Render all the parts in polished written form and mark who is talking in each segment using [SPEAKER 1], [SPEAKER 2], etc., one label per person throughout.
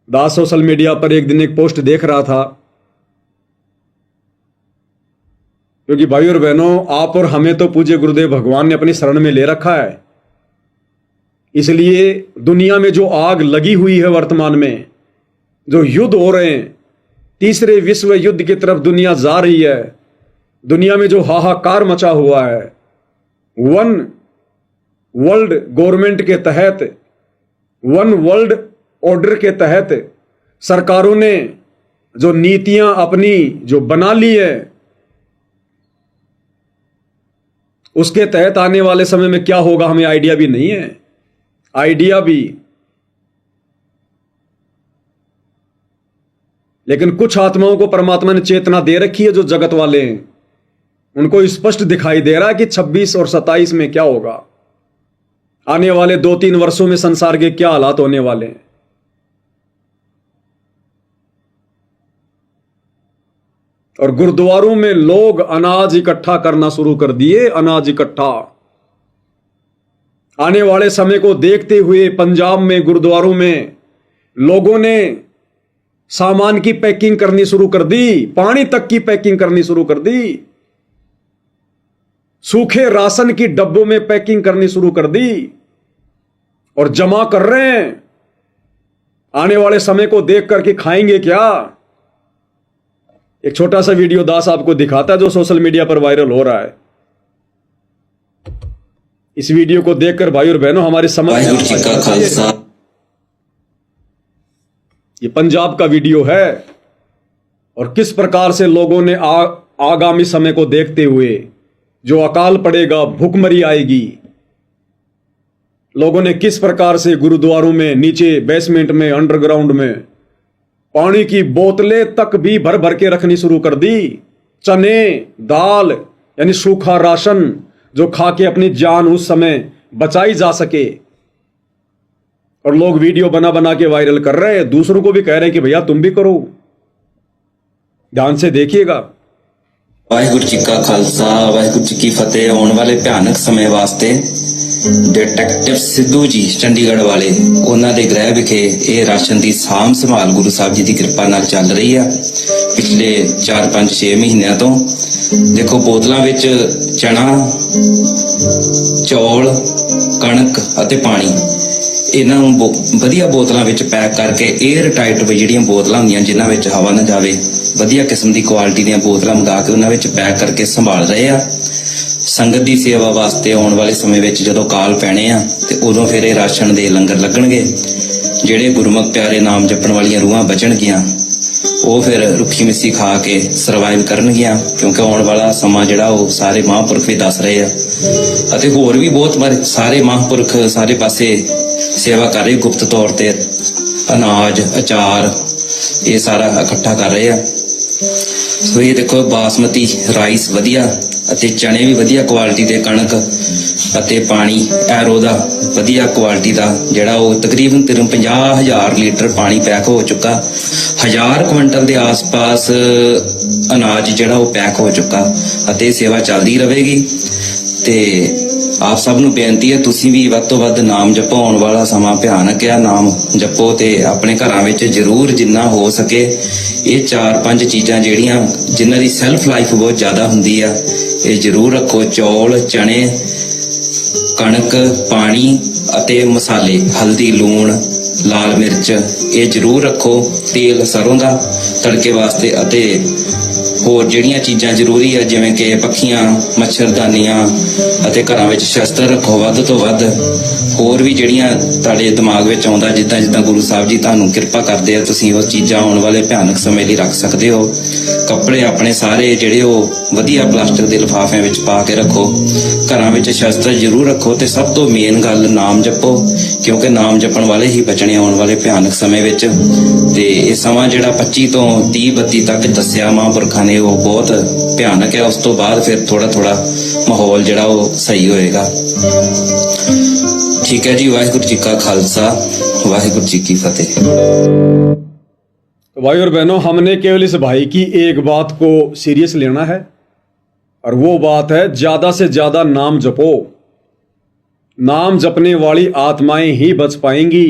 [SPEAKER 1] दास social media पर एक दिन एक पोस्ट देख रहा था, क्योंकि भाई और बहनों, आप और हमें तो पूज्य गुरुदेव भगवान ने अपनी शरण में ले रखा है। इसलिए दुनिया में जो आग लगी हुई है, वर्तमान में जो युद्ध हो रहे हैं, तीसरे विश्व युद्ध की तरफ दुनिया जा रही है, दुनिया में जो हाहाकार मचा हुआ है, वन वर्ल्ड गवर्नमेंट के तहत, वन वर्ल्ड ऑर्डर के तहत सरकारों ने जो नीतियां अपनी जो बना ली है, उसके तहत आने वाले समय में क्या होगा हमें आइडिया भी नहीं है। आइडिया भी, लेकिन कुछ आत्माओं को परमात्मा ने चेतना दे रखी है, जो जगत वाले हैं उनको स्पष्ट दिखाई दे रहा है कि 26 और 27 में क्या होगा, आने वाले 2-3 वर्षों में संसार के क्या हालात होने वाले हैं। और गुरुद्वारों में लोग अनाज इकट्ठा करना शुरू कर दिए, अनाज इकट्ठा। आने वाले समय को देखते हुए पंजाब में गुरुद्वारों में लोगों ने सामान की पैकिंग करनी शुरू कर दी, पानी तक की पैकिंग करनी शुरू कर दी, सूखे राशन की डब्बों में पैकिंग करनी शुरू कर दी और जमा कर रहे हैं। आने वाले समय को देख करके खाएंगे क्या। एक छोटा सा वीडियो दास आपको दिखाता है जो सोशल मीडिया पर वायरल हो रहा है। इस वीडियो को देखकर भाई और बहनों हमारी समझ में, ये पंजाब का वीडियो है और किस प्रकार से लोगों ने आगामी समय को देखते हुए जो अकाल पड़ेगा, भूखमरी आएगी, लोगों ने किस प्रकार से गुरुद्वारों में नीचे बेसमेंट में, अंडरग्राउंड में पानी की बोतलें तक भी भर भर के रखनी शुरू कर दी। चने, दाल यानी सूखा राशन जो खा के अपनी जान उस समय बचाई जा सके। और लोग वीडियो बना बना के वायरल कर रहे हैं, दूसरों को भी कह रहे हैं कि भैया तुम भी करो। ध्यान से देखिएगा।
[SPEAKER 2] वाहिगुरु जी का खालसा, वाहिगुरु जी की फतेह। आने वाले भयानक समय वास्ते डिटेक्टिव सिद्धू जी चंडीगढ़ वाले ਉਹਨਾਂ ਦੇ ਗ੍ਰਹਿ ਵਿਖੇ ਇਹ ਰਾਸ਼ਨ ਦੀ ਸਾਂਭ ਸੰਭਾਲ ਗੁਰੂ ਸਾਹਿਬ ਜੀ ਦੀ ਕਿਰਪਾ ਨਾਲ ਚੱਲ ਰਹੀ ਆ ਪਿਛਲੇ 4-5-6 ਮਹੀਨਿਆਂ ਤੋਂ। ਦੇਖੋ ਬੋਤਲਾਂ ਵਿੱਚ ਚਣਾ, ਚੌਲ, ਕਣਕ ਅਤੇ ਪਾਣੀ ਇਹਨਾਂ ਨੂੰ ਵਧੀਆ ਬੋਤਲਾਂ ਵਿੱਚ ਪੈਕ ਕਰਕੇ 에ਅਰ ਟਾਈਟ ਜਿਹੜੀਆਂ ਬੋਤਲਾਂ ਹੁੰਦੀਆਂ ਜਿਨ੍ਹਾਂ ਵਿੱਚ ਹਵਾ ਨਾ ਜਾਵੇ, ਵਧੀਆ ਕਿਸਮ ਦੀ ਕੁਆਲਿਟੀ ਦੀਆਂ ਬੋਤਲਾਂ ਮੰਗਾ ਕੇ ਉਹਨਾਂ ਵਿੱਚ ਪੈਕ ਕਰਕੇ ਸੰਭਾਲ ਰਹੇ ਆ। ਸੰਗਤ ਦੀ ਸੇਵਾ ਵਾਸਤੇ ਆਉਣ ਵਾਲੇ ਸਮੇਂ ਵਿੱਚ ਜਦੋਂ ਕਾਲ ਪੈਣੇ ਆ ਤੇ ਉਦੋਂ ਫਿਰ ਇਹ ਰਾਸ਼ਨ ਦੇ ਲੰਗਰ ਲੱਗਣਗੇ। ਜਿਹੜੇ ਗੁਰਮੁਖ ਪਿਆਰੇ ਨਾਮ ਜਪਣ ਵਾਲੀਆਂ ਰੂਹਾਂ ਬਚਣਗੀਆਂ ਉਹ ਫਿਰ ਰੁੱਖੀ ਮਿੱਸੀ ਖਾ ਕੇ ਸਰਵਾਈਵ ਕਰਨਗੀਆਂ, ਕਿਉਂਕਿ ਆਉਣ ਵਾਲਾ ਸਮਾਂ ਜਿਹੜਾ ਉਹ ਸਾਰੇ ਮਹਾਂਪੁਰਖ ਵੀ ਦੱਸ ਰਹੇ ਆ ਅਤੇ ਹੋਰ ਵੀ ਬਹੁਤ ਸਾਰੇ ਮਹਾਂਪੁਰਖ ਸਾਰੇ ਪਾਸੇ ਸੇਵਾ ਕਰ ਰਹੇ ਗੁਪਤ ਤੌਰ ਤੇ ਅਨਾਜ, ਅਚਾਰ ਇਹ ਸਾਰਾ ਇਕੱਠਾ ਕਰ ਰਹੇ ਆ। ਸੋ ਇਹ ਦੇਖੋ ਬਾਸਮਤੀ ਰਾਈਸ ਵਧੀਆ ਅਤੇ ਚਣੇ ਵੀ ਵਧੀਆ ਕੁਆਲਿਟੀ ਦੇ, ਕਣਕ ਅਤੇ ਪਾਣੀ ਐਰੋ ਦਾ ਵਧੀਆ ਕੁਆਲਿਟੀ ਦਾ ਜਿਹੜਾ ਉਹ ਤਕਰੀਬਨ 50,000 ਲੀਟਰ ਪਾਣੀ ਪੈਕ ਹੋ ਚੁੱਕਾ। 1000 ਕੁਇੰਟਲ ਦੇ ਆਸ-ਪਾਸ ਅਨਾਜ ਜਿਹੜਾ ਉਹ ਪੈਕ ਹੋ ਚੁੱਕਾ ਅਤੇ ਸੇਵਾ ਚੱਲਦੀ ਰਹੇਗੀ। ਤੇ ਆਪ ਸਭ ਨੂੰ ਬੇਨਤੀ ਹੈ ਤੁਸੀਂ ਵੀ ਵੱਧ ਤੋਂ ਵੱਧ ਨਾਮ ਜਪੋ। ਆਉਣ ਵਾਲਾ ਸਮਾਂ ਭਿਆਨਕ ਹੈ, ਨਾਮ ਜਪੋ ਤੇ ਆਪਣੇ ਘਰਾਂ ਵਿੱਚ ਜ਼ਰੂਰ ਜਿੰਨਾ ਹੋ ਸਕੇ ਇਹ 4-5 ਚੀਜ਼ਾਂ ਜਿਹੜੀਆਂ ਜਿਨ੍ਹਾਂ ਦੀ ਸੈਲਫ ਲਾਈਫ ਬਹੁਤ ਜ਼ਿਆਦਾ ਹੁੰਦੀ ਆ ਇਹ ਜ਼ਰੂਰ ਰੱਖੋ। ਚੌਲ, ਚਣੇ, ਕਣਕ, ਪਾਣੀ ਅਤੇ ਮਸਾਲੇ, ਹਲਦੀ, ਲੂਣ, ਲਾਲ ਮਿਰਚ ਇਹ ਜ਼ਰੂਰ ਰੱਖੋ। ਤੇਲ ਸਰੋਂ ਦਾ ਤੜਕੇ ਵਾਸਤੇ ਅਤੇ ਹੋਰ ਜਿਹੜੀਆਂ ਚੀਜ਼ਾਂ ਜ਼ਰੂਰੀ ਆ ਜਿਵੇਂ ਕਿ ਪੱਖੀਆਂ, ਮੱਛਰਦਾਨੀਆਂ ਅਤੇ ਘਰਾਂ ਵਿੱਚ ਸ਼ਸਤਰ ਰੱਖੋ ਵੱਧ ਤੋਂ ਵੱਧ। ਹੋਰ ਵੀ ਜਿਹੜੀਆਂ ਤੁਹਾਡੇ ਦਿਮਾਗ ਵਿੱਚ ਆਉਂਦਾ, ਜਿੱਦਾਂ ਜਿੱਦਾਂ ਗੁਰੂ ਸਾਹਿਬ ਜੀ ਤੁਹਾਨੂੰ ਕਿਰਪਾ ਕਰਦੇ ਆ ਤੁਸੀਂ ਉਹ ਚੀਜ਼ਾਂ ਆਉਣ ਵਾਲੇ ਭਿਆਨਕ ਸਮੇਂ ਲਈ ਰੱਖ ਸਕਦੇ ਹੋ। ਕੱਪੜੇ ਆਪਣੇ ਸਾਰੇ ਜਿਹੜੇ ਉਹ ਵਧੀਆ ਪਲਾਸਟਿਕ ਦੇ ਲਿਫਾਫਿਆਂ ਵਿੱਚ ਪਾ ਕੇ ਰੱਖੋ। ਘਰਾਂ ਵਿੱਚ ਸ਼ਸਤਰ ਜ਼ਰੂਰ ਰੱਖੋ ਤੇ ਸਭ ਤੋਂ ਮੇਨ ਗੱਲ ਨਾਮ ਜਪੋ, ਕਿਉਂਕਿ ਨਾਮ ਜਪਣ ਵਾਲੇ ਹੀ ਬਚਣੇ ਆਉਣ ਵਾਲੇ ਭਿਆਨਕ ਸਮੇਂ ਵਿੱਚ। ਤੇ ਇਹ ਸਮਾਂ ਜਿਹੜਾ 25 ਤੋਂ 30-32 ਤੱਕ ਦੱਸਿਆ ਮਹਾਂਪੁਰਖਾਂ ਨੇ ਉਹ ਬਹੁਤ ਭਿਆਨਕ ਹੈ। ਉਸ ਤੋਂ ਬਾਅਦ ਫਿਰ ਥੋੜਾ ਮਾਹੌਲ ਜਿਹੜਾ ਉਹ ਸਹੀ ਹੋਏਗਾ। ठीक है जी। वाहिगुरु जी का खालसा, वाहिगुरु जी की फतेह।
[SPEAKER 1] तो भाई और बहनों, हमने केवल इस भाई की एक बात को सीरियस लेना है और वो बात है ज्यादा से ज्यादा नाम जपो। नाम जपने वाली आत्माएं ही बच पाएंगी।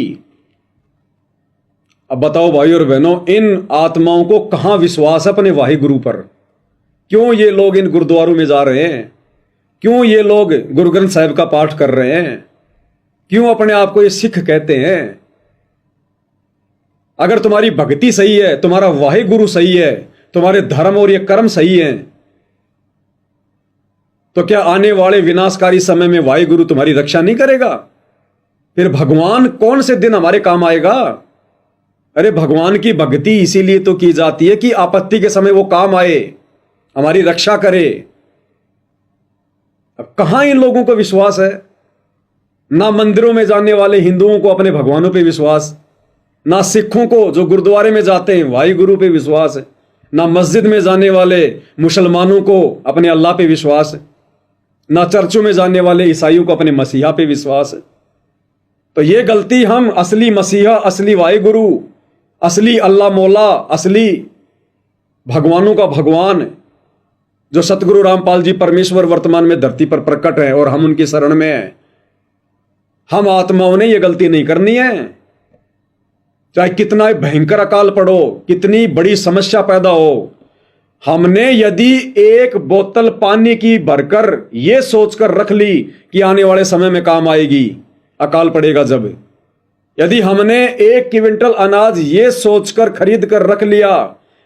[SPEAKER 1] अब बताओ भाई और बहनों, इन आत्माओं को कहां विश्वास है अपने वाहि गुरु पर? क्यों ये लोग इन गुरुद्वारों में जा रहे हैं? क्यों ये लोग गुरु ग्रंथ साहिब का पाठ कर रहे हैं? क्यों अपने आप को ये सिख कहते हैं? अगर तुम्हारी भक्ति सही है, तुम्हारा वाहि गुरु सही है, तुम्हारे धर्म और ये कर्म सही है, तो क्या आने वाले विनाशकारी समय में वाहि गुरु तुम्हारी रक्षा नहीं करेगा? फिर भगवान कौन से दिन हमारे काम आएगा? अरे भगवान की भक्ति इसीलिए तो की जाती है कि आपत्ति के समय वो काम आए, हमारी रक्षा करे। अब कहां इन लोगों को विश्वास है? ना मंदिरों में जाने वाले हिंदुओं को अपने भगवानों पे विश्वास, ना सिखों को जो गुरुद्वारे में जाते हैं वाहि गुरु पे विश्वास है, ना मस्जिद में जाने वाले मुसलमानों को अपने अल्लाह पे विश्वास है, ना चर्चों में जाने वाले ईसाइयों को अपने मसीहा पे विश्वास है। तो ये गलती हम असली मसीहा, असली वाहि गुरु, असली अल्लाह मौला, असली भगवानों का भगवान जो सतगुरु रामपाल जी परमेश्वर वर्तमान में धरती पर प्रकट है और हम उनकी शरण में हैं, हम आत्माओं ने यह गलती नहीं करनी है। चाहे कितना भयंकर अकाल पड़ो, कितनी बड़ी समस्या पैदा हो, हमने यदि एक बोतल पानी की भरकर यह सोचकर रख ली कि आने वाले समय में काम आएगी, अकाल पड़ेगा जब, यदि हमने 1 क्विंटल अनाज ये सोचकर खरीद कर रख लिया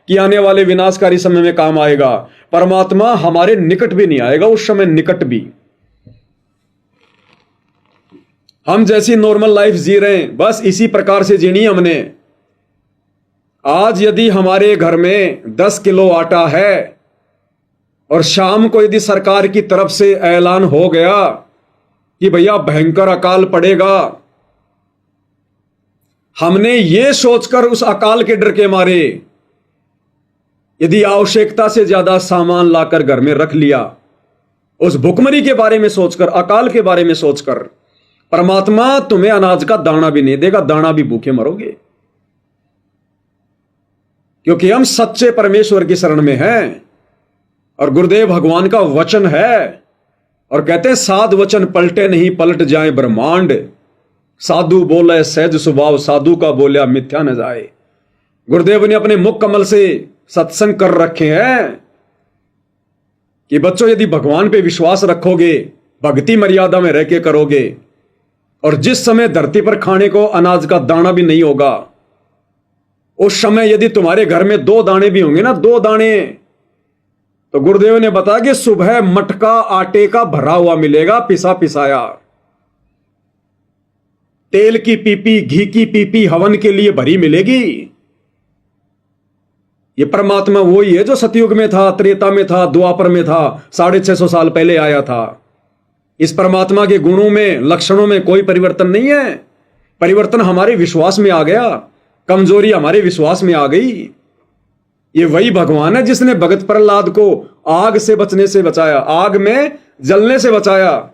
[SPEAKER 1] कि आने वाले विनाशकारी समय में काम आएगा, परमात्मा हमारे निकट भी नहीं आएगा उस समय, निकट भी। हम जैसी नॉर्मल लाइफ जी रहे हैं, बस इसी प्रकार से जीनी हमने। आज यदि हमारे घर में 10 किलो आटा है और शाम को यदि सरकार की तरफ से ऐलान हो गया कि भैया भयंकर अकाल पड़ेगा, हमने ये सोचकर उस अकाल के डर के मारे यदि आवश्यकता से ज्यादा सामान लाकर घर में रख लिया, उस भुखमरी के बारे में सोचकर, अकाल के बारे में सोचकर, परमात्मा तुम्हें अनाज का दाना भी नहीं देगा, दाना भी भूखे मरोगे। क्योंकि हम सच्चे परमेश्वर की शरण में हैं और गुरुदेव भगवान का वचन है और कहते हैं साध वचन पलटे नहीं पलट जाए ब्रह्मांड, साधु बोले सहज स्वभाव, साधु का बोलिया मिथ्या न जाए। गुरुदेव ने अपने मुख कमल से सत्संग कर रखे हैं कि बच्चों यदि भगवान पे विश्वास रखोगे, भक्ति मर्यादा में रह के करोगे, और जिस समय धरती पर खाने को अनाज का दाना भी नहीं होगा, उस समय यदि तुम्हारे घर में 2 दाने भी होंगे ना, 2 दाने, तो गुरुदेव ने बताया कि सुबह मटका आटे का भरा हुआ मिलेगा, पिसा पिसाया, तेल की पीपी, घी की पीपी हवन के लिए भरी मिलेगी। ये परमात्मा वही है जो सतयुग में था, त्रेता में था, द्वापर में था, 650 साल पहले आया था। इस परमात्मा के गुणों में, लक्षणों में कोई परिवर्तन नहीं है। परिवर्तन हमारे विश्वास में आ गया, कमजोरी हमारे विश्वास में आ गई। ये वही भगवान है जिसने भगत प्रहलाद को आग से बचने से बचाया, आग में जलने से बचाया।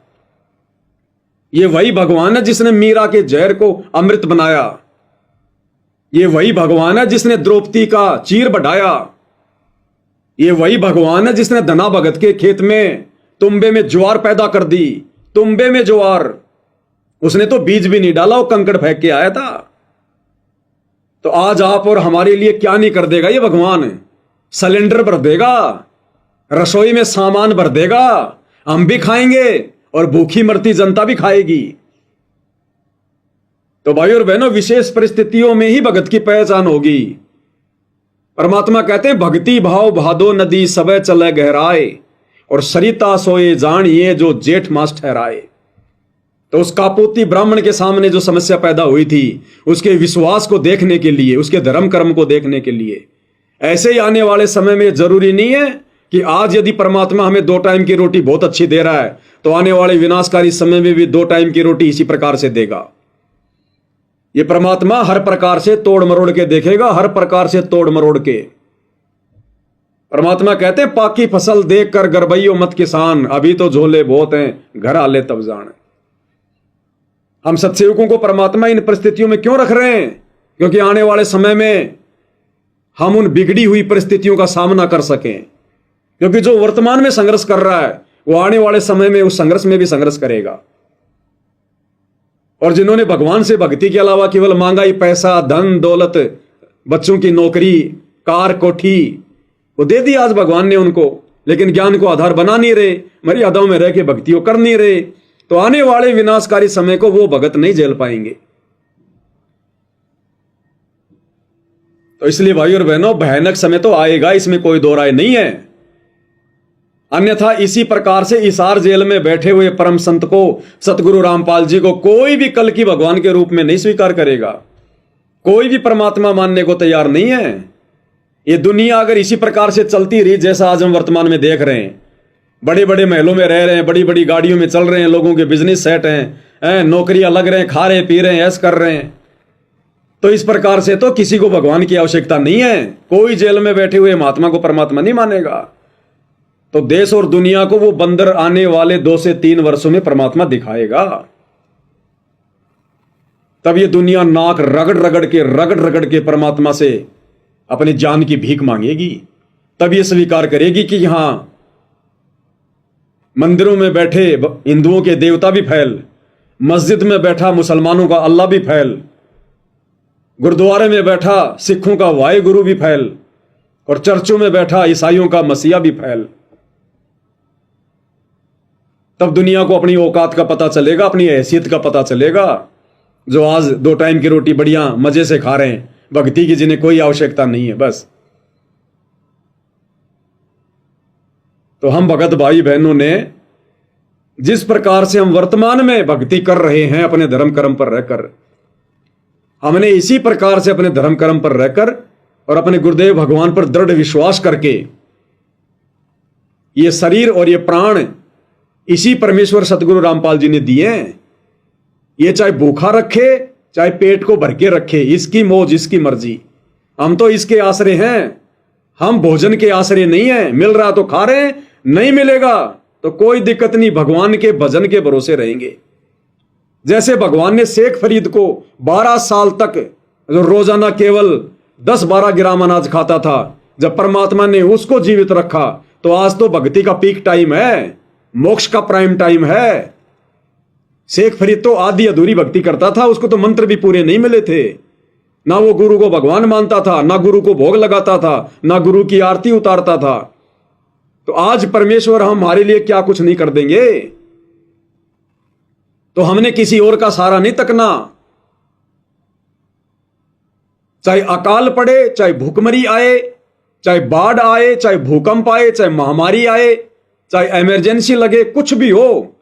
[SPEAKER 1] ये वही भगवान है जिसने मीरा के जहर को अमृत बनाया। ये वही भगवान है जिसने द्रौपदी का चीर बढ़ाया। ये वही भगवान है जिसने धना भगत के खेत में तुम्बे में ज्वार पैदा कर दी, तुम्बे में ज्वार। उसने तो बीज भी नहीं डाला, वो कंकड़ फेंक के आया था। तो आज आप और हमारे लिए क्या नहीं कर देगा ये भगवान? सिलेंडर भर देगा, रसोई में सामान भर देगा, हम भी खाएंगे और भूखी मरती जनता भी खाएगी। तो भाई और बहनों, विशेष परिस्थितियों में ही भगत की पहचान होगी। परमात्मा कहते हैं भक्ति भाव भादो नदी सबे चले गहराए, और सरिता सोए जानिए जो जेठ मास ठहराए। तो उस कापोती ब्राह्मण के सामने जो समस्या पैदा हुई थी, उसके विश्वास को देखने के लिए, उसके धर्म कर्म को देखने के लिए, ऐसे ही आने वाले समय में जरूरी नहीं है कि आज यदि परमात्मा हमें 2 टाइम की रोटी बहुत अच्छी दे रहा है, तो आने वाले विनाशकारी समय में भी 2 टाइम की रोटी इसी प्रकार से देगा। ये परमात्मा हर प्रकार से तोड़ मरोड़ के देखेगा, हर प्रकार से तोड़ मरोड़ के। परमात्मा कहते हैं पाकी फसल देख कर गरबैयो मत किसान, अभी तो झोले बहुत हैं घर आले तब जान। हम सत्सेवकों को परमात्मा इन परिस्थितियों में क्यों रख रहे हैं? क्योंकि आने वाले समय में हम उन बिगड़ी हुई परिस्थितियों का सामना कर सकें। क्योंकि जो वर्तमान में संघर्ष कर रहा है, वो आने वाले समय में उस संघर्ष में भी संघर्ष करेगा। और जिन्होंने भगवान से भक्ति के अलावा केवल मांगा ही पैसा, धन दौलत, बच्चों की नौकरी, कार, कोठी, वो दे दी आज भगवान ने उनको, लेकिन ज्ञान को आधार बना नहीं रहे, मर्यादाओं में रह के भक्तियों कर नहीं रहे, तो आने वाले विनाशकारी समय को वो भगत नहीं झेल पाएंगे। तो इसलिए भाई और बहनों, भयानक समय तो आएगा, इसमें कोई दो राय नहीं है। अन्यथा इसी प्रकार से इसार जेल में बैठे हुए परम संत को, सतगुरु रामपाल जी को, कोई भी कल की भगवान के रूप में नहीं स्वीकार करेगा। कोई भी परमात्मा मानने को तैयार नहीं है। ये दुनिया अगर इसी प्रकार से चलती रही जैसा आज हम वर्तमान में देख रहे हैं, बड़े बड़े महलों में रह रहे हैं, बड़ी बड़ी गाड़ियों में चल रहे हैं, लोगों के बिजनेस सेट हैं, नौकरियां लग रहे हैं, खा रहे पी रहे हैं, ऐश कर रहे हैं, तो इस प्रकार से तो किसी को भगवान की आवश्यकता नहीं है। कोई जेल में बैठे हुए महात्मा को परमात्मा नहीं मानेगा। तो देश और दुनिया को वो बंदर आने वाले 2 से 3 वर्षों में परमात्मा दिखाएगा। तब ये दुनिया नाक रगड़ रगड़ के परमात्मा से अपनी जान की भीख मांगेगी। तब ये स्वीकार करेगी कि यहां मंदिरों में बैठे हिंदुओं के देवता भी फैल, मस्जिद में बैठा मुसलमानों का अल्लाह भी फैल, गुरुद्वारे में बैठा सिखों का वाहे गुरु भी फैल, और चर्चों में बैठा ईसाइयों का मसीहा भी फैल। तब दुनिया को अपनी औकात का पता चलेगा, अपनी हैसियत का पता चलेगा। जो आज 2 टाइम की रोटी बढ़िया मजे से खा रहे हैं, भक्ति की जिन्हें कोई आवश्यकता नहीं है बस। तो हम भगत भाई बहनों ने जिस प्रकार से हम वर्तमान में भक्ति कर रहे हैं अपने धर्म कर्म पर रहकर, हमने इसी प्रकार से अपने धर्म कर्म पर रहकर और अपने गुरुदेव भगवान पर दृढ़ विश्वास करके ये शरीर और ये प्राण इसी परमेश्वर सतगुरु रामपाल जी ने दिए हैं। ये चाहे भूखा रखे चाहे पेट को भर के रखे, इसकी मौज इसकी मर्जी। हम तो इसके आश्रय हैं, हम भोजन के आश्रय नहीं है। मिल रहा तो खा रहे हैं, नहीं मिलेगा तो कोई दिक्कत नहीं, भगवान के भजन के भरोसे रहेंगे। जैसे भगवान ने शेख फरीद को 12 साल तक रोजाना केवल 10-12 ग्राम अनाज खाता था, जब परमात्मा ने उसको जीवित रखा, तो आज तो भक्ति का पीक टाइम है, मोक्ष का प्राइम टाइम है। शेख फरीद तो आधी अधूरी भक्ति करता था, उसको तो मंत्र भी पूरे नहीं मिले थे। ना वो गुरु को भगवान मानता था, ना गुरु को भोग लगाता था, ना गुरु की आरती उतारता था। तो आज परमेश्वर हमारे लिए क्या कुछ नहीं कर देंगे। तो हमने किसी और का सहारा नहीं तकना। चाहे अकाल पड़े, चाहे भूखमरी आए, चाहे बाढ़ आए, चाहे भूकंप आए, चाहे महामारी आए, चाहे इमरजेंसी लगे, कुछ भी हो,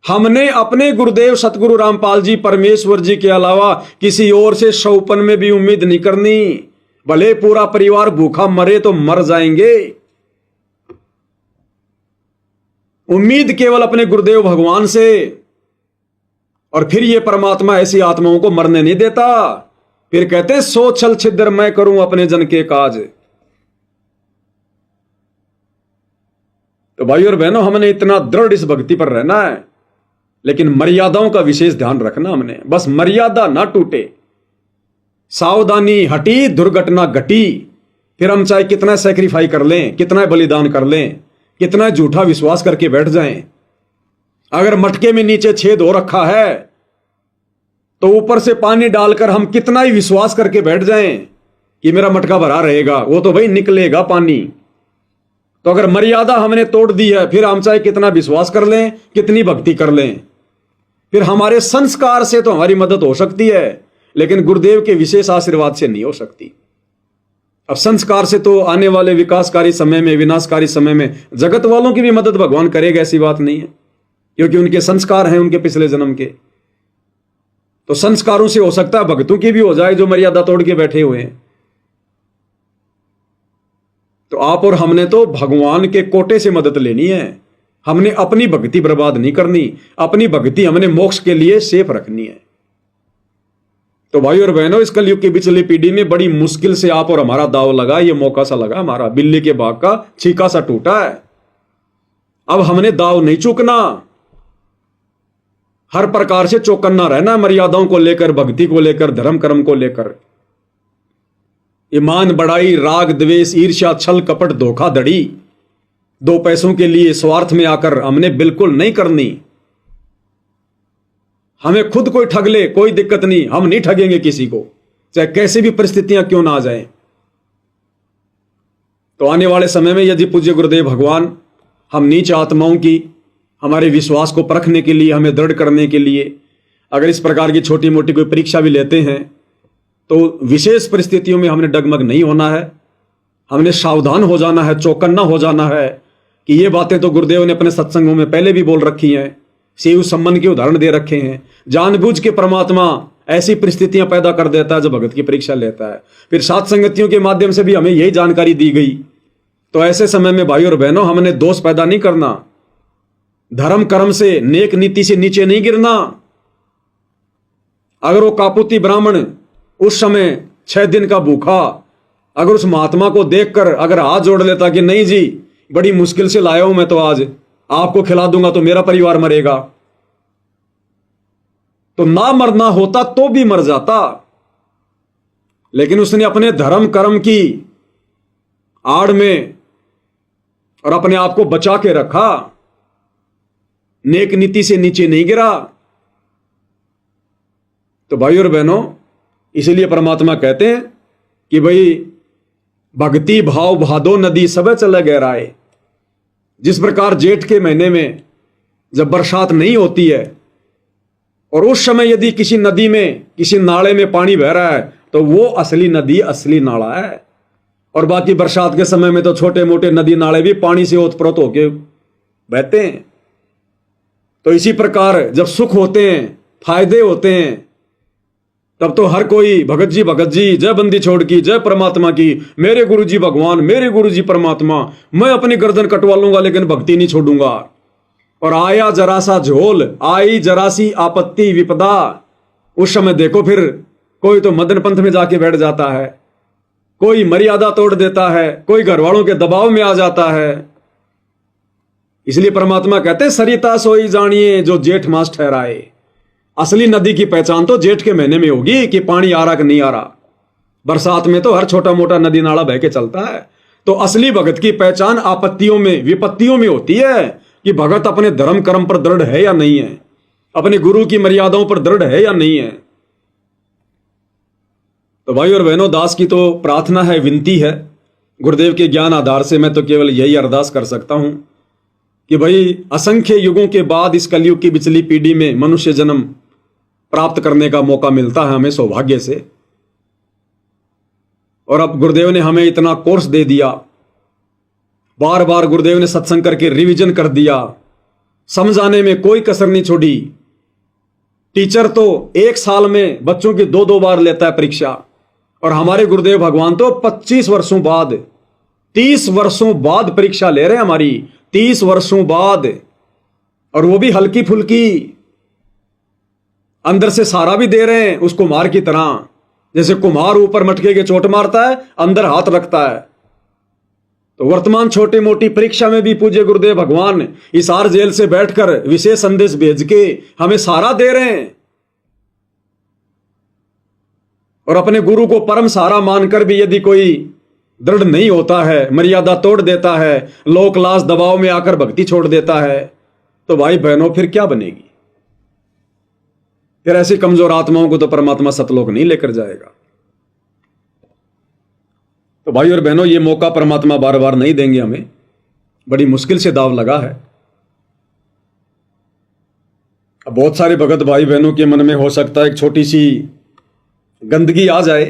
[SPEAKER 1] हमने अपने गुरुदेव सतगुरु रामपाल जी परमेश्वर जी के अलावा किसी और से शौपन में भी उम्मीद नहीं करनी। भले पूरा परिवार भूखा मरे तो मर जाएंगे। उम्मीद केवल अपने गुरुदेव भगवान से। और फिर ये परमात्मा ऐसी आत्माओं को मरने नहीं देता। फिर कहते सो छल छिद्र मैं करूं अपने जन के काज। तो भाई और बहनों, हमने इतना दृढ़ इस भक्ति पर रहना है, लेकिन मर्यादाओं का विशेष ध्यान रखना। हमने बस मर्यादा ना टूटे, सावधानी हटी दुर्घटना घटी। फिर हम चाहे कितना सैक्रिफाई कर लें, कितना बलिदान कर लें, कितना झूठा विश्वास करके बैठ जाएं, अगर मटके में नीचे छेद हो रखा है तो ऊपर से पानी डालकर हम कितना ही विश्वास करके बैठ जाएं कि मेरा मटका भरा रहेगा, वो तो भाई निकलेगा पानी। तो अगर मर्यादा हमने तोड़ दी है, फिर हम चाहे कितना विश्वास कर लें, कितनी भक्ति कर लें, फिर हमारे संस्कार से तो हमारी मदद हो सकती है, लेकिन गुरुदेव के विशेष आशीर्वाद से नहीं हो सकती। अब संस्कार से तो आने वाले विकासकारी समय में, विनाशकारी समय में जगत वालों की भी मदद भगवान करेगा, ऐसी बात नहीं है, क्योंकि उनके संस्कार हैं उनके पिछले जन्म के। तो संस्कारों से हो सकता है भक्तों की भी हो जाए जो मर्यादा तोड़ के बैठे हुए हैं। तो आप और हमने तो भगवान के कोटे से मदद लेनी है। हमने अपनी भक्ति बर्बाद नहीं करनी, अपनी भक्ति हमने मोक्ष के लिए सेफ रखनी है। तो भाई और बहनों, इस कलयुग की पिछली पीढ़ी में बड़ी मुश्किल से आप और हमारा दाव लगा, ये मौका सा लगा हमारा, बिल्ली के बाग का छीका सा टूटा है। अब हमने दाव नहीं चूकना, हर प्रकार से चौकन्ना रहना, मर्यादाओं को लेकर, भक्ति को लेकर, धर्म कर्म को लेकर। ईमान बढ़ाई, राग द्वेष, ईर्ष्या, छल कपट, धोखाधड़ी, 2 पैसों के लिए स्वार्थ में आकर हमने बिल्कुल नहीं करनी। हमें खुद कोई ठग ले कोई दिक्कत नहीं, हम नहीं ठगेंगे किसी को, चाहे कैसी भी परिस्थितियां क्यों ना आ जाएं। तो आने वाले समय में यदि पूज्य गुरुदेव भगवान हम नीच आत्माओं की हमारे विश्वास को परखने के लिए, हमें दृढ़ करने के लिए अगर इस प्रकार की छोटी मोटी कोई परीक्षा भी लेते हैं तो विशेष परिस्थितियों में हमने डगमग नहीं होना है, हमने सावधान हो जाना है, चौकन्ना हो जाना है कि ये बातें तो गुरुदेव ने अपने सत्संगों में पहले भी बोल रखी हैं, शिव सम्मन के उदाहरण दे रखे हैं। जानबूझ के परमात्मा ऐसी परिस्थितियां पैदा कर देता है जब भगत की परीक्षा लेता है। फिर सात संगतियों के माध्यम से भी हमें यही जानकारी दी गई। तो ऐसे समय में भाई और बहनों, हमने दोष पैदा नहीं करना, धर्म कर्म से, नेक नीति से नीचे नहीं गिरना। अगर वो कापुती ब्राह्मण उस समय 6 दिन का भूखा अगर उस महात्मा को देखकर अगर हाथ जोड़ लेता कि नहीं जी बड़ी मुश्किल से लाया हूं मैं, तो आज आपको खिला दूंगा तो मेरा परिवार मरेगा, तो ना मरना होता तो भी मर जाता। लेकिन उसने अपने धर्म कर्म की आड़ में और अपने आप को बचा के रखा, नेक नीति से नीचे नहीं गिरा। तो भाई और बहनों, इसलिए परमात्मा कहते हैं कि भाई भक्ति भाव भादो नदी सब चले गहराए। जिस प्रकार जेठ के महीने में जब बरसात नहीं होती है और उस समय यदि किसी नदी में, किसी नाले में पानी बह रहा है तो वो असली नदी, असली नाला है। और बाकी बरसात के समय में तो छोटे मोटे नदी नाले भी पानी से ओतप्रोत होके बहते हैं। तो इसी प्रकार जब सुख होते हैं, फायदे होते हैं, तब तो हर कोई भगत जी, जय बंदी छोड़ की, जय परमात्मा की, मेरे गुरु जी भगवान, मेरे गुरु जी परमात्मा, मैं अपनी गर्दन कटवा लूंगा लेकिन भक्ति नहीं छोड़ूंगा। और आया जरा सा झोल, आई जरा सी आपत्ति विपदा, उस समय देखो फिर कोई तो मदन पंथ में जाके बैठ जाता है, कोई मर्यादा तोड़ देता है, कोई घर वालों के दबाव में आ जाता है। इसलिए परमात्मा कहते हैं सरिता सोई जानिए जो जेठ मास ठहराए। असली नदी की पहचान तो जेठ के महीने में होगी कि पानी आ रहा कि नहीं आ रहा। बरसात में तो हर छोटा मोटा नदी नाला बह के चलता है। तो असली भगत की पहचान आपत्तियों में, विपत्तियों में होती है कि भगत अपने धर्म कर्म पर दृढ़ है या नहीं है, अपने गुरु की मर्यादाओं पर दृढ़ है या नहीं है। तो भाई और बहनों, दास की तो प्रार्थना है, विनती है, गुरुदेव के ज्ञान आधार से मैं तो केवल यही अरदास कर सकता हूं कि भाई असंख्य युगों के बाद इस कलयुग की बिचली पीढ़ी में मनुष्य जन्म प्राप्त करने का मौका मिलता है हमें सौभाग्य से। और अब गुरुदेव ने हमें इतना कोर्स दे दिया, बार बार गुरुदेव ने सत्संग करके रिवीजन कर दिया, समझाने में कोई कसर नहीं छोड़ी। टीचर तो 1 साल में बच्चों की 2-2 बार लेता है परीक्षा, और हमारे गुरुदेव भगवान तो 25 वर्षों बाद, 30 वर्षों बाद परीक्षा ले रहे हैं हमारी, 30 वर्षों बाद, और वो भी हल्की फुल्की, अंदर से सारा भी दे रहे हैं उस कुम्हार की तरह। जैसे कुम्हार ऊपर मटके के चोट मारता है, अंदर हाथ रखता है। तो वर्तमान छोटी मोटी परीक्षा में भी पूज्य गुरुदेव भगवान हिसार जेल से बैठकर विशेष संदेश भेज के हमें सारा दे रहे हैं। और अपने गुरु को परम सहारा मानकर भी यदि कोई दृढ़ नहीं होता है, मर्यादा तोड़ देता है, लोक लाज दबाव में आकर भक्ति छोड़ देता है, तो भाई बहनों फिर क्या बनेगी? फिर ऐसी कमजोर आत्माओं को तो परमात्मा सतलोक नहीं लेकर जाएगा। तो भाई और बहनों, ये मौका परमात्मा बार बार नहीं देंगे हमें, बड़ी मुश्किल से दाव लगा है। अब बहुत सारे भगत भाई बहनों के मन में हो सकता है एक छोटी सी गंदगी आ जाए,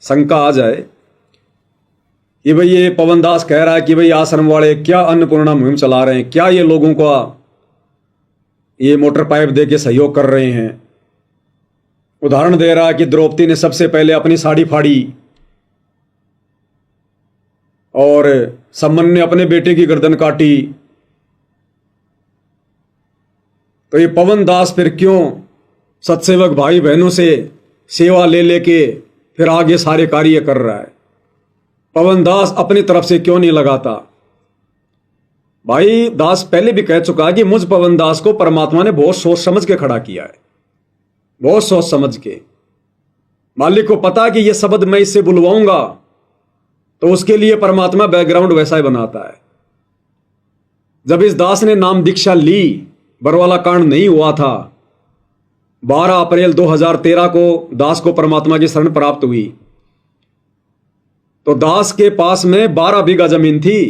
[SPEAKER 1] शंका आ जाए कि भाई ये पवन दास कह रहा है कि भाई आश्रम वाले क्या अन्नपूर्णा मुहिम चला रहे हैं, क्या ये लोगों को ये मोटर पाइप दे के सहयोग कर रहे हैं। उदाहरण दे रहा है कि द्रौपदी ने सबसे पहले अपनी साड़ी फाड़ी और सम्मन ने अपने बेटे की गर्दन काटी। तो ये पवन दास फिर क्यों सत्सेवक भाई बहनों से सेवा ले लेके फिर आगे सारे कार्य कर रहा है? पवन दास अपनी तरफ से क्यों नहीं लगाता? भाई दास पहले भी कह चुका है कि मुझ पवन दास को परमात्मा ने बहुत सोच समझ के खड़ा किया है, बहुत सोच समझ के। मालिक को पता कि यह शब्द मैं इससे बुलवाऊंगा, तो उसके लिए परमात्मा बैकग्राउंड वैसा ही बनाता है। जब इस दास ने नाम दीक्षा ली, बरवाला कांड नहीं हुआ था, 12 अप्रैल 2013 को दास को परमात्मा की शरण प्राप्त हुई। तो दास के पास में 12 बीघा जमीन थी।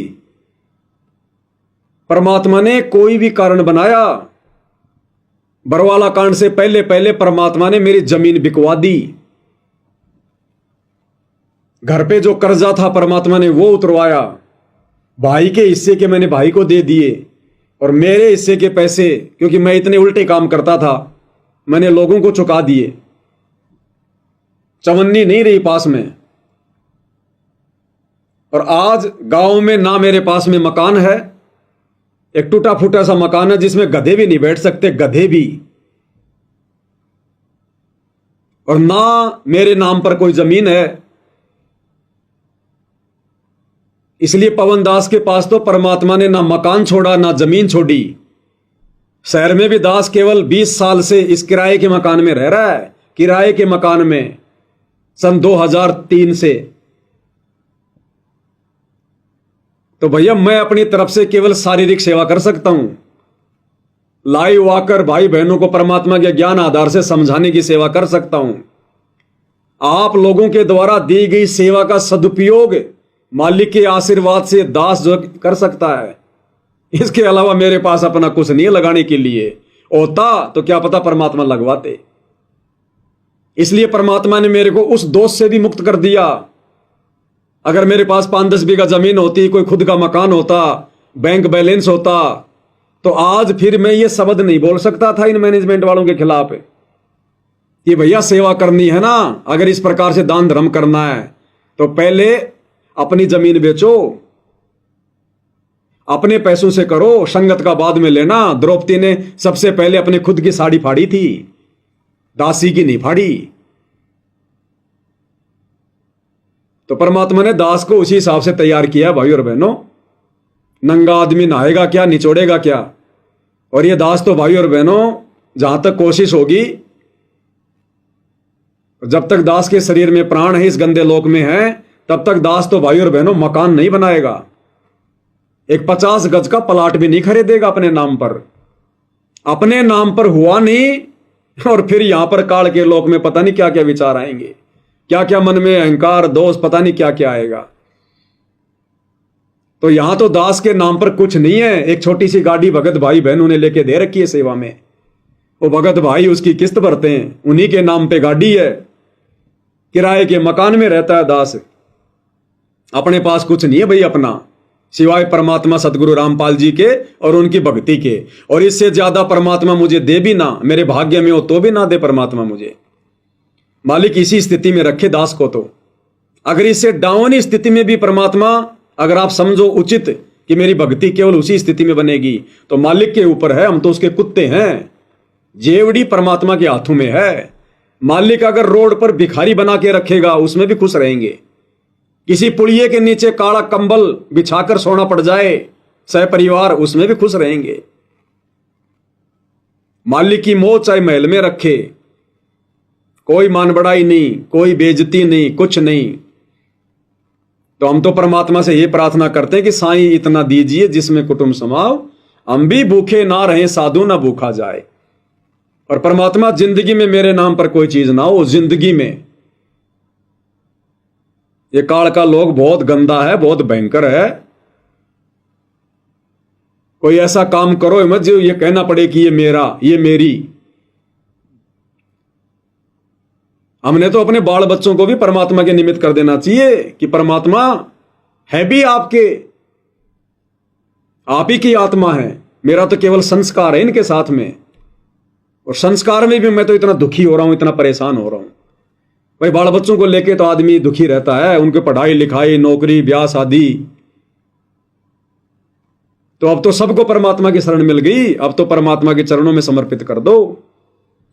[SPEAKER 1] परमात्मा ने कोई भी कारण बनाया, बरवाला कांड से पहले पहले परमात्मा ने मेरी जमीन बिकवा दी। घर पे जो कर्जा था परमात्मा ने वो उतरवाया। भाई के हिस्से के मैंने भाई को दे दिए, और मेरे हिस्से के पैसे, क्योंकि मैं इतने उल्टे काम करता था, मैंने लोगों को चुका दिए। चवन्नी नहीं रही पास में। और आज गांव में ना मेरे पास में मकान है, एक टूटा फूटा सा मकान है जिसमें गधे भी नहीं बैठ सकते, गधे भी। और ना मेरे नाम पर कोई जमीन है। इसलिए पवन दास के पास तो परमात्मा ने ना मकान छोड़ा ना जमीन छोड़ी। शहर में भी दास केवल 20 साल से इस किराए के मकान में रह रहा है, किराए के मकान में, सन 2003 से। तो भैया मैं अपनी तरफ से केवल शारीरिक सेवा कर सकता हूं, लाइव आकर भाई बहनों को परमात्मा के ज्ञान आधार से समझाने की सेवा कर सकता हूं। आप लोगों के द्वारा दी गई सेवा का सदुपयोग मालिक के आशीर्वाद से दास जो कर सकता है। इसके अलावा मेरे पास अपना कुछ नहीं लगाने के लिए, होता तो क्या पता परमात्मा लगवाते। इसलिए परमात्मा ने मेरे को उस दोष से भी मुक्त कर दिया। अगर मेरे पास 5-10 बीघा जमीन होती, कोई खुद का मकान होता, बैंक बैलेंस होता, तो आज फिर मैं ये शब्द नहीं बोल सकता था इन मैनेजमेंट वालों के खिलाफ कि भैया सेवा करनी है ना, अगर इस प्रकार से दान धर्म करना है तो पहले अपनी जमीन बेचो, अपने पैसों से करो, संगत का बाद में लेना। द्रौपदी ने सबसे पहले अपने खुद की साड़ी फाड़ी थी, दासी की नहीं फाड़ी। तो परमात्मा ने दास को उसी हिसाब से तैयार किया। भाई और बहनों, नंगा आदमी नहाएगा क्या, निचोड़ेगा क्या? और ये दास तो भाई और बहनों, जहां तक कोशिश होगी, जब तक दास के शरीर में प्राण है, इस गंदे लोक में है, तब तक दास तो भाई और बहनों मकान नहीं बनाएगा, एक 50 गज का प्लाट भी नहीं खरीदेगा अपने नाम पर। अपने नाम पर हुआ नहीं, और फिर यहां पर काल के लोक में पता नहीं क्या क्या विचार आएंगे, क्या क्या मन में अहंकार दोष पता नहीं क्या क्या आएगा। तो यहां तो दास के नाम पर कुछ नहीं है। एक छोटी सी गाड़ी भगत भाई बहनों ने लेके दे रखी है सेवा में, वो भगत भाई उसकी किस्त भरते हैं, उन्हीं के नाम पे गाड़ी है, किराए के मकान में रहता है दास। अपने पास कुछ नहीं है भाई अपना, सिवाय परमात्मा सतगुरु रामपाल जी के और उनकी भक्ति के। और इससे ज्यादा परमात्मा मुझे दे भी ना, मेरे भाग्य में हो तो भी ना दे परमात्मा मुझे। मालिक इसी स्थिति में रखे दास को। तो अगर इससे डाउन स्थिति में भी परमात्मा, अगर आप समझो उचित कि मेरी भक्ति केवल उसी स्थिति में बनेगी, तो मालिक के ऊपर है, हम तो उसके कुत्ते हैं। जेवड़ी परमात्मा के हाथों में है। मालिक अगर रोड पर भिखारी बना के रखेगा, उसमें भी खुश रहेंगे। किसी पुड़िये के नीचे काला कंबल बिछाकर सोना पड़ जाए सह परिवार, उसमें भी खुश रहेंगे। मालिक की मोह चाहे महल में रखे, कोई मान बढ़ाई नहीं, कोई बेइज्जती नहीं, कुछ नहीं। तो हम तो परमात्मा से ये प्रार्थना करते हैं कि साईं इतना दीजिए जिसमें कुटुंब समाओ, हम भी भूखे ना रहे, साधु ना भूखा जाए। और परमात्मा जिंदगी में मेरे नाम पर कोई चीज ना हो, जिंदगी में। ये काल का लोग बहुत गंदा है, बहुत भयंकर है। कोई ऐसा काम करो मत जो ये कहना पड़े कि ये मेरा, ये मेरी। हमने तो अपने बाल बच्चों को भी परमात्मा के निमित्त कर देना चाहिए कि परमात्मा है भी आपके, आप ही की आत्मा है, मेरा तो केवल संस्कार है इनके साथ में। और संस्कार में भी मैं तो इतना दुखी हो रहा हूं, इतना परेशान हो रहा हूं। भाई बाल बच्चों को लेके तो आदमी दुखी रहता है, उनके पढ़ाई लिखाई, नौकरी, ब्याह शादी। तो अब तो सबको परमात्मा की शरण मिल गई, अब तो परमात्मा के चरणों में समर्पित कर दो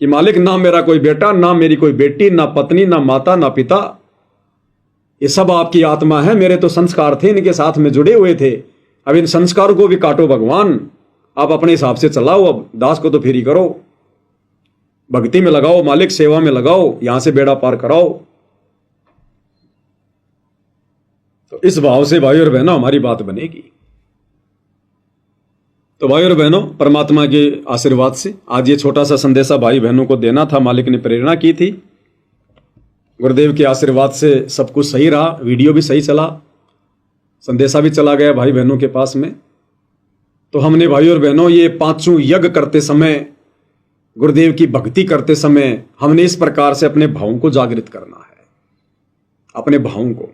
[SPEAKER 1] कि मालिक, ना मेरा कोई बेटा, ना मेरी कोई बेटी, ना पत्नी, ना माता, ना पिता, ये सब आपकी आत्मा है। मेरे तो संस्कार थे, इनके साथ में जुड़े हुए थे। अब इन संस्कारों को भी काटो भगवान, आप अपने हिसाब से चलाओ। अब दास को तो फ्री करो, भक्ति में लगाओ, मालिक सेवा में लगाओ, यहां से बेड़ा पार कराओ। तो इस भाव से भाई और बहनों हमारी बात बनेगी। तो भाई और बहनों, परमात्मा के आशीर्वाद से आज ये छोटा सा संदेशा भाई बहनों को देना था। मालिक ने प्रेरणा की थी, गुरुदेव के आशीर्वाद से सब कुछ सही रहा, वीडियो भी सही चला, संदेशा भी चला गया भाई बहनों के पास में। तो हमने भाई और बहनों ये पांचों यज्ञ करते समय, गुरुदेव की भक्ति करते समय, हमने इस प्रकार से अपने भावों को जागृत करना है। अपने भावों को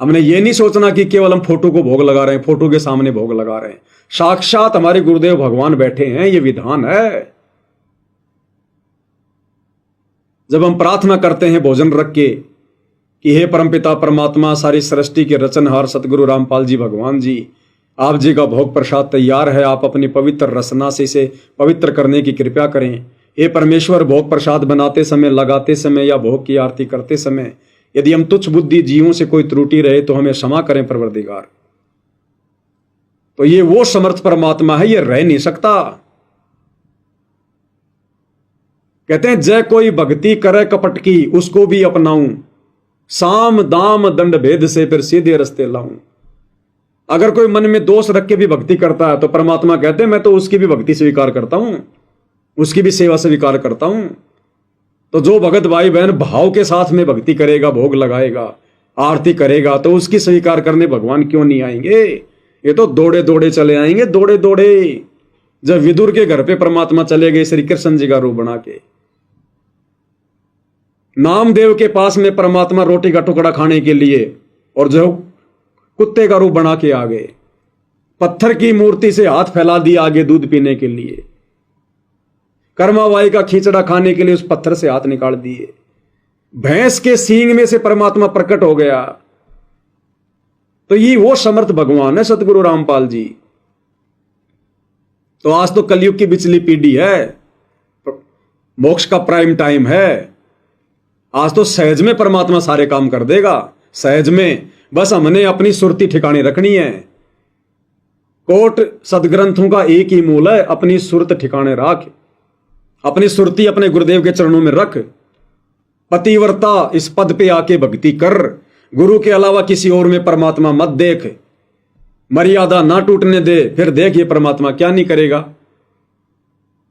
[SPEAKER 1] हमने ये नहीं सोचना कि केवल हम फोटो को भोग लगा रहे हैं, फोटो के सामने भोग लगा रहे हैं। साक्षात हमारे गुरुदेव भगवान बैठे हैं, ये विधान है। जब हम प्रार्थना करते हैं भोजन रख के कि हे परमपिता परमात्मा, सारी सृष्टि के रचनहार सतगुरु रामपाल जी भगवान जी, आप जी का भोग प्रसाद तैयार है, आप अपनी पवित्र रसना से इसे पवित्र करने की कृपा करें। हे परमेश्वर, भोग प्रसाद बनाते समय, लगाते समय या भोग की आरती करते समय यदि हम तुच्छ बुद्धि जीवों से कोई त्रुटि रहे तो हमें क्षमा करें परवरदिगार। तो ये वो समर्थ परमात्मा है, ये रह नहीं सकता। कहते हैं जय कोई भक्ति करे कपट की, उसको भी अपनाऊं, साम दाम दंड भेद से फिर सीधे रास्ते लाऊं। अगर कोई मन में दोष रख के भी भक्ति करता है तो परमात्मा कहते हैं मैं तो उसकी भी भक्ति स्वीकार करता हूं, उसकी भी सेवा स्वीकार करता हूं। तो जो भगत भाई बहन भाव के साथ में भक्ति करेगा, भोग लगाएगा, आरती करेगा, तो उसकी स्वीकार करने भगवान क्यों नहीं आएंगे? ये तो दौड़े दौड़े चले आएंगे, दौड़े दौड़े। जब विदुर के घर पे परमात्मा चले गए श्री कृष्ण जी का रूप बना के, नामदेव के पास में परमात्मा रोटी का टुकड़ा खाने के लिए, और जो कुत्ते का रूप बना के आ गए, पत्थर की मूर्ति से हाथ फैला दिया आगे दूध पीने के लिए, कर्माबाई का खिचड़ा खाने के लिए उस पत्थर से हाथ निकाल दिए, भैंस के सींग में से परमात्मा प्रकट हो गया। तो ये वो समर्थ भगवान है सतगुरु रामपाल जी। तो आज तो कलयुग की बिचली पीढ़ी है, मोक्ष का प्राइम टाइम है। आज तो सहज में परमात्मा सारे काम कर देगा, सहज में। बस हमने अपनी सुरती ठिकाने रखनी है। कोट सदग्रंथों का एक ही मूल है, अपनी सुरत ठिकाने रख, अपनी सुरती अपने गुरुदेव के चरणों में रख। पतिव्रता इस पद पे आके भक्ति कर, गुरु के अलावा किसी और में परमात्मा मत देख, मर्यादा ना टूटने दे, फिर देख ये परमात्मा क्या नहीं करेगा।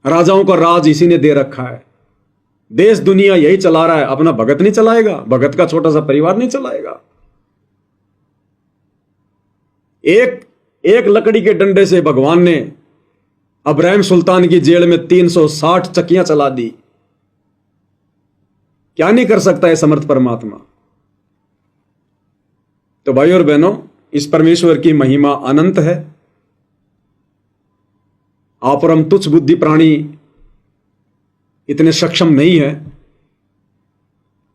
[SPEAKER 1] राजाओं का राज इसी ने दे रखा है, देश दुनिया यही चला रहा है, अपना भगत नहीं चलाएगा, भगत का छोटा सा परिवार नहीं चलाएगा। एक लकड़ी के डंडे से भगवान ने अब्राहिम सुल्तान की जेल में 360 चक्कियां चला दी। क्या नहीं कर सकता है समर्थ परमात्मा। तो भाई और बहनों, इस परमेश्वर की महिमा अनंत है। आप और हम तुच्छ बुद्धि प्राणी इतने सक्षम नहीं है,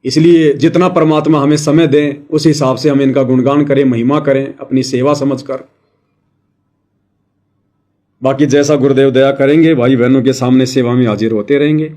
[SPEAKER 1] इसलिए जितना परमात्मा हमें समय दें उस हिसाब से हम इनका गुणगान करें, महिमा करें, अपनी सेवा समझकर। बाकी जैसा गुरुदेव दया करेंगे भाई बहनों के सामने सेवा में हाजिर होते रहेंगे।